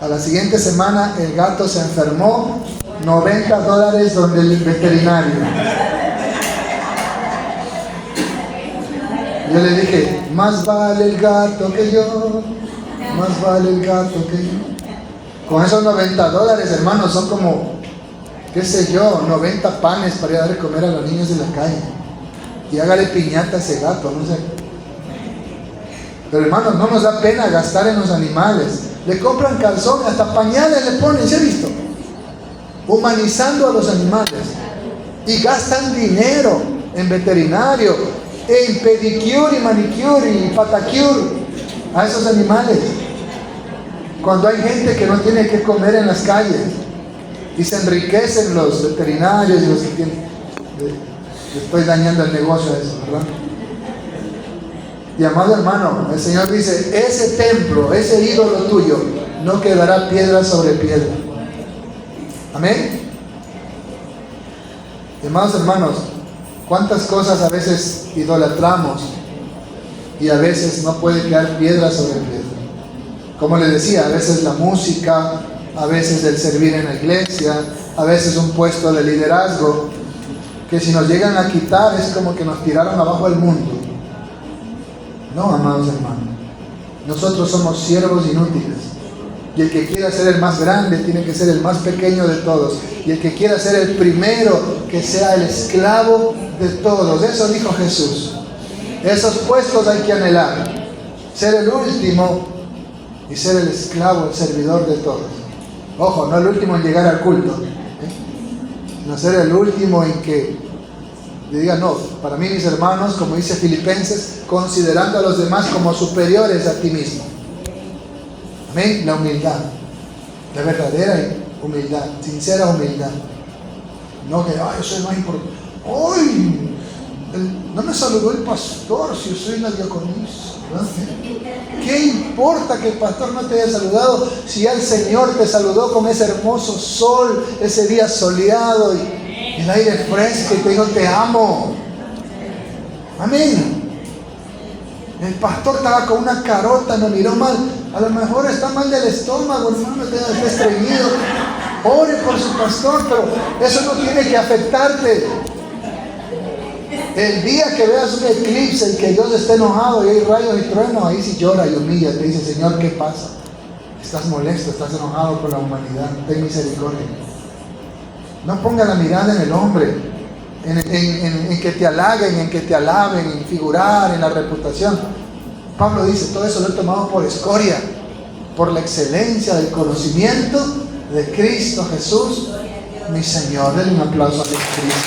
A la siguiente semana el gato se enfermó, $90 donde el veterinario. Yo le dije, más vale el gato que yo, más vale el gato que yo. Con esos $90, hermanos, son como, qué sé yo, 90 panes para ir a dar de comer a los niños de la calle. Y hágale piñata a ese gato, no sé. Pero hermanos, no nos da pena gastar en los animales. Le compran calzones, hasta pañales le ponen, ¿se ha visto? Humanizando a los animales. Y gastan dinero en veterinario, en pedicure y manicure y patacure a esos animales. Cuando hay gente que no tiene que comer en las calles y se enriquecen los veterinarios y los que tienen. Le estoy dañando el negocio a eso, ¿verdad? Y amado hermano, el Señor dice, ese templo, ese ídolo tuyo, no quedará piedra sobre piedra. Amén. Y amados hermanos, cuántas cosas a veces idolatramos y a veces no puede quedar piedra sobre piedra. Como les decía, a veces la música, a veces el servir en la iglesia, a veces un puesto de liderazgo, que si nos llegan a quitar es como que nos tiraron abajo del mundo. No, amados hermanos, nosotros somos siervos inútiles, y el que quiera ser el más grande tiene que ser el más pequeño de todos, y el que quiera ser el primero, que sea el esclavo de todos. Eso dijo Jesús. Esos puestos hay que anhelar, ser el último y ser el esclavo, el servidor de todos. Ojo, no el último en llegar al culto, no ser el último en que le diga, no, para mí mis hermanos, como dice Filipenses, considerando a los demás como superiores a ti mismo. Amén. La humildad, la verdadera humildad, sincera humildad. No que, yo soy más importante. ¡Ay! No me saludó el pastor si yo soy la diaconisa, ¿verdad? ¿Qué importa que el pastor no te haya saludado si ya el Señor te saludó con ese hermoso sol, ese día soleado y el aire fresco y te dijo te amo? Amén. El pastor estaba con una carota, me miró mal. A lo mejor está mal del estómago, hermano, está estreñido. Ore por su pastor, pero eso no tiene que afectarte. El día que veas un eclipse y que Dios esté enojado y hay rayos y truenos, ahí sí llora y humilla, te dice, Señor, ¿qué pasa? Estás molesto, estás enojado con la humanidad, ten misericordia. No ponga la mirada en el hombre, en que te halaguen, en que te alaben, en figurar, en la reputación. Pablo dice, todo eso lo he tomado por escoria, por la excelencia del conocimiento de Cristo Jesús, mi Señor. Denle un aplauso a Jesucristo.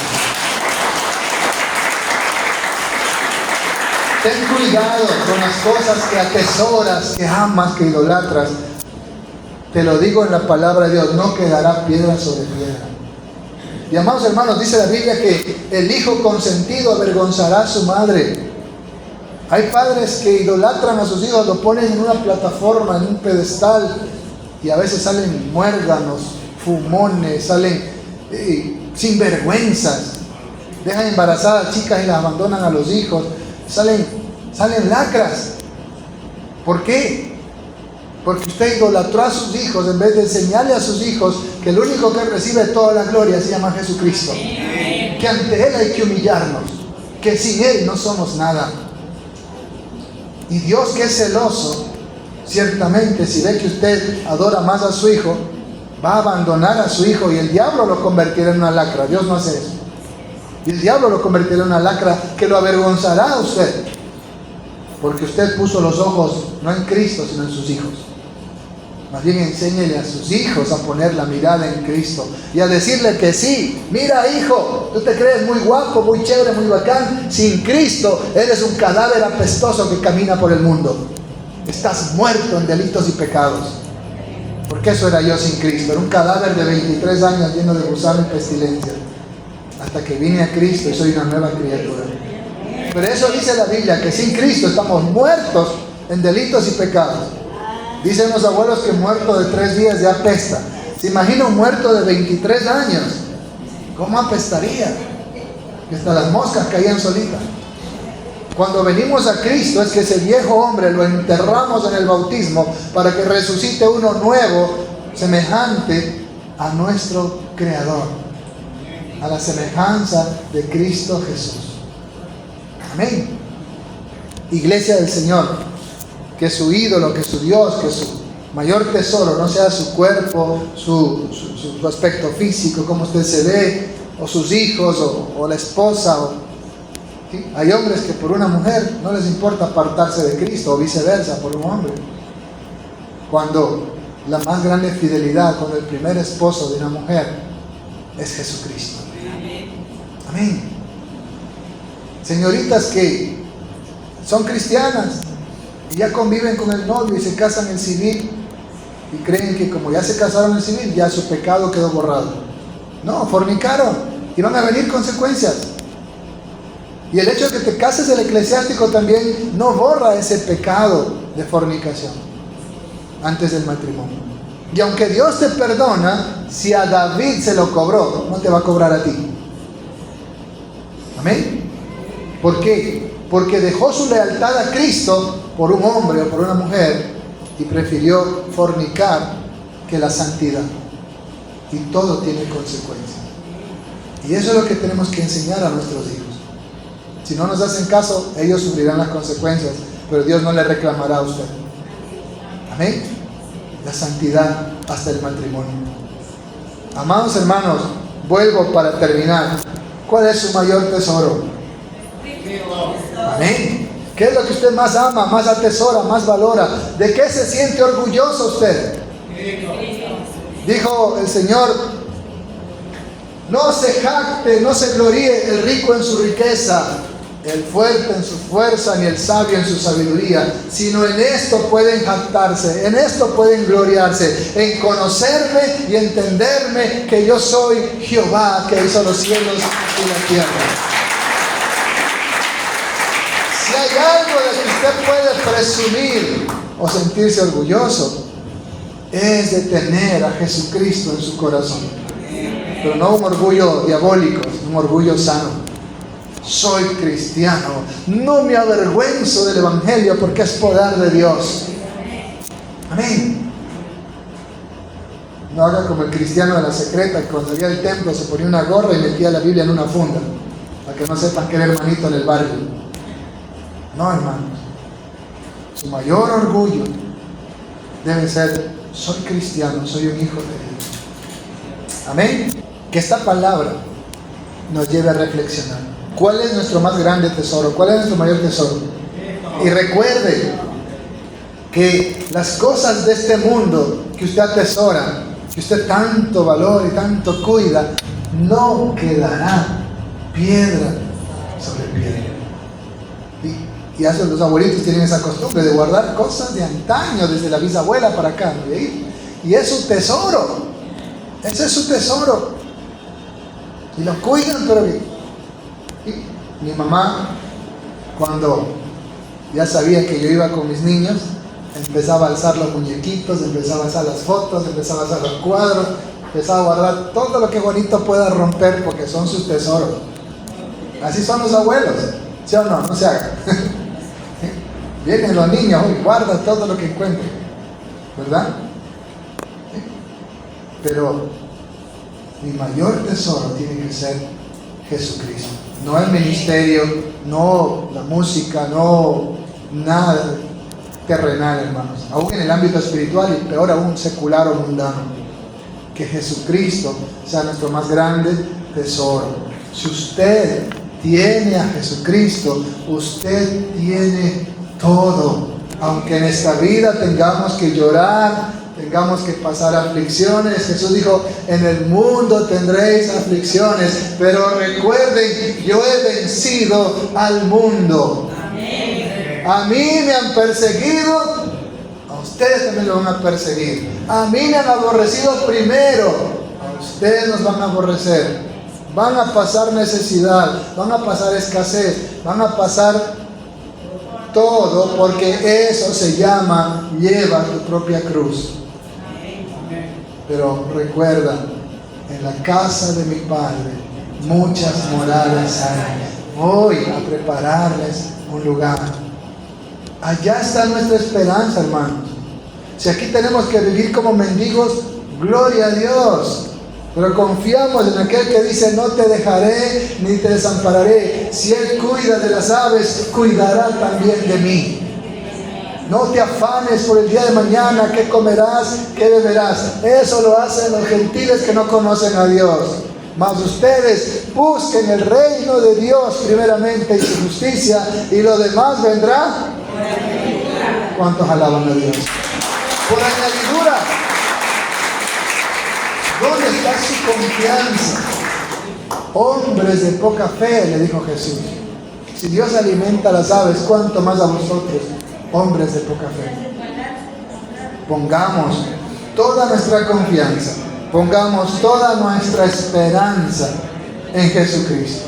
Ten cuidado con las cosas que atesoras, que amas, que idolatras. Te lo digo en la palabra de Dios, no quedará piedra sobre piedra. Y amados hermanos, dice la Biblia que el hijo consentido avergonzará a su madre. Hay padres que idolatran a sus hijos, lo ponen en una plataforma, en un pedestal, y a veces salen muérganos, fumones, salen sinvergüenzas, dejan embarazadas chicas y las abandonan a los hijos. Salen lacras. ¿Por qué? Porque usted idolatró a sus hijos en vez de enseñarle a sus hijos que el único que recibe toda la gloria se llama Jesucristo. Que ante Él hay que humillarnos, que sin Él no somos nada. Y Dios, que es celoso, ciertamente si ve que usted adora más a su hijo, va a abandonar a su hijo y el diablo lo convertirá en una lacra. Dios no hace eso. Y el diablo lo convertirá en una lacra que lo avergonzará a usted, porque usted puso los ojos no en Cristo sino en sus hijos. Más bien enséñele a sus hijos a poner la mirada en Cristo y a decirle que sí, mira hijo, tú te crees muy guapo, muy chévere, muy bacán. Sin Cristo eres un cadáver apestoso que camina por el mundo. Estás muerto en delitos y pecados. Porque eso era yo sin Cristo. Era un cadáver de 23 años lleno de gusano y pestilencia. Hasta que vine a Cristo y soy una nueva criatura. Pero eso dice la Biblia, que sin Cristo estamos muertos en delitos y pecados. Dicen los abuelos que muerto de 3 días ya apesta. ¿Se imagina un muerto de 23 años? ¿Cómo apestaría? Que hasta las moscas caían solitas. Cuando venimos a Cristo es que ese viejo hombre lo enterramos en el bautismo para que resucite uno nuevo, semejante a nuestro Creador, a la semejanza de Cristo Jesús. Amén. Iglesia del Señor, que su ídolo, que su Dios, que su mayor tesoro no sea su cuerpo, su aspecto físico, como usted se ve, o sus hijos, o la esposa. ¿Sí? Hay hombres que por una mujer no les importa apartarse de Cristo, o viceversa por un hombre. Cuando la más grande fidelidad con el primer esposo de una mujer es Jesucristo. Amén. Señoritas que son cristianas y ya conviven con el novio y se casan en civil y creen que como ya se casaron en civil, ya su pecado quedó borrado. No, fornicaron y van a venir consecuencias. Y el hecho de que te cases el eclesiástico también no borra ese pecado de fornicación antes del matrimonio. Y aunque Dios te perdona, si a David se lo cobró, no te va a cobrar a ti. Amén. ¿Por qué? Porque dejó su lealtad a Cristo por un hombre o por una mujer y prefirió fornicar que la santidad. Y todo tiene consecuencias. Y eso es lo que tenemos que enseñar a nuestros hijos. Si no nos hacen caso, ellos sufrirán las consecuencias, pero Dios no le reclamará a usted. Amén. La santidad hasta el matrimonio. Amados hermanos, vuelvo para terminar. ¿Cuál es su mayor tesoro? Amén. ¿Qué es lo que usted más ama, más atesora, más valora? ¿De qué se siente orgulloso usted? Dijo el Señor: no se jacte, no se gloríe el rico en su riqueza, el fuerte en su fuerza, ni el sabio en su sabiduría, sino en esto pueden jactarse, en esto pueden gloriarse, en conocerme y entenderme que yo soy Jehová, que hizo los cielos y la tierra. Si hay algo de que usted puede presumir o sentirse orgulloso, es de tener a Jesucristo en su corazón. Pero no un orgullo diabólico, sino un orgullo sano. Soy cristiano, no me avergüenzo del Evangelio porque es poder de Dios. Amén. No haga como el cristiano de la secreta, que cuando salía del templo se ponía una gorra y metía la Biblia en una funda, para que no sepan que era hermanito en el barrio. No, hermanos. Su mayor orgullo debe ser: soy cristiano, soy un hijo de Dios. Amén. Que esta palabra nos lleve a reflexionar. ¿Cuál es nuestro más grande tesoro? ¿Cuál es nuestro mayor tesoro? Y recuerde que las cosas de este mundo que usted atesora, que usted tanto valora y tanto cuida, no quedará piedra sobre piedra. Y hasta los abuelitos tienen esa costumbre de guardar cosas de antaño, desde la bisabuela para acá, ¿no? Y es su tesoro. Ese es su tesoro. Y lo cuidan, pero mi mamá, cuando ya sabía que yo iba con mis niños, empezaba a alzar los muñequitos, empezaba a alzar las fotos, empezaba a alzar los cuadros, empezaba a guardar todo lo que bonito pueda romper, porque son sus tesoros. Así son los abuelos, ¿sí o no? No se haga. Vienen los niños, guarda todo lo que encuentren, ¿verdad? Pero mi mayor tesoro tiene que ser Jesucristo. No el ministerio, no la música, no nada terrenal, hermanos. Aún en el ámbito espiritual y peor aún secular o mundano. Que Jesucristo sea nuestro más grande tesoro. Si usted tiene a Jesucristo, usted tiene todo. Aunque en esta vida tengamos que llorar, tengamos que pasar aflicciones. Jesús dijo: en el mundo tendréis aflicciones, pero recuerden, yo he vencido al mundo. Amén. A mí me han perseguido, a ustedes también lo van a perseguir. A mí me han aborrecido primero, a ustedes nos van a aborrecer. van a pasar necesidad, van a pasar escasez, van a pasar todo, porque eso se llama lleva tu propia cruz. Pero recuerda, en la casa de mi Padre muchas moradas hay. Voy a prepararles un lugar. Allá está nuestra esperanza, hermanos. Si aquí tenemos que vivir como mendigos, gloria a Dios. Pero confiamos en aquel que dice: no te dejaré ni te desampararé. Si Él cuida de las aves, cuidará también de mí. No te afanes por el día de mañana, qué comerás, qué beberás. Eso lo hacen los gentiles que no conocen a Dios. Mas ustedes busquen el reino de Dios primeramente y su justicia, y lo demás vendrá. ¿Cuántos alaban a Dios? Por añadidura. ¿Dónde está su confianza? Hombres de poca fe, le dijo Jesús. Si Dios alimenta a las aves, ¿cuánto más a vosotros, hombres de poca fe? Pongamos toda nuestra confianza, pongamos toda nuestra esperanza en Jesucristo.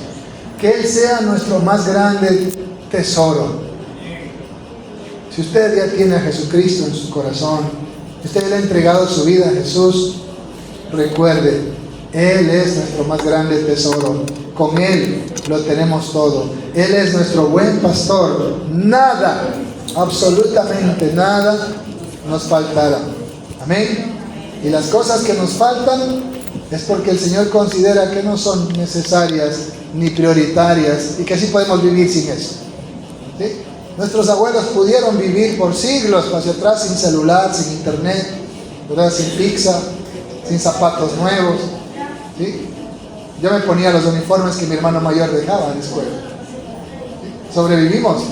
Que Él sea nuestro más grande tesoro. Si usted ya tiene a Jesucristo en su corazón, usted le ha entregado su vida a Jesús, recuerde, Él es nuestro más grande tesoro. Con Él lo tenemos todo. Él es nuestro buen pastor. Nada, absolutamente nada nos faltará. Amén. Y las cosas que nos faltan es porque el Señor considera que no son necesarias ni prioritarias y que así podemos vivir sin eso. ¿Sí? Nuestros abuelos pudieron vivir por siglos hacia atrás sin celular, sin internet, ¿verdad? Sin pizza, sin zapatos nuevos. ¿Sí? Yo me ponía los uniformes que mi hermano mayor dejaba en la escuela. ¿Sí? Sobrevivimos.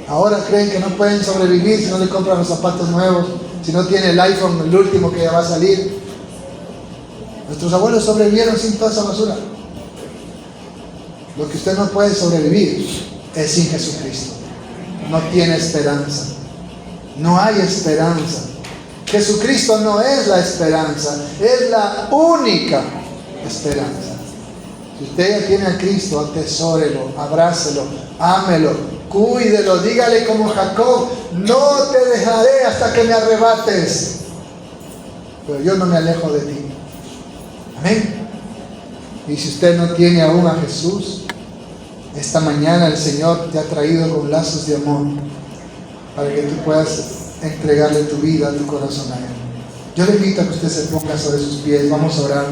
Ahora creen que no pueden sobrevivir si no le compran los zapatos nuevos, si no tiene el iPhone, el último que ya va a salir. Nuestros abuelos sobrevivieron sin toda esa basura. Lo que usted no puede sobrevivir es sin Jesucristo. No tiene esperanza. No hay esperanza. Jesucristo no es la esperanza, es la única esperanza. Si usted ya tiene a Cristo, atesórelo, abrácelo, ámelo, cuídelo, dígale como Jacob: no te dejaré hasta que me arrebates, pero yo no me alejo de ti. Amén. Y si usted no tiene aún a Jesús, esta mañana el Señor te ha traído con lazos de amor para que tú puedas entregarle tu vida, tu corazón a Él. Yo le invito a que usted se ponga sobre sus pies. Vamos a orar.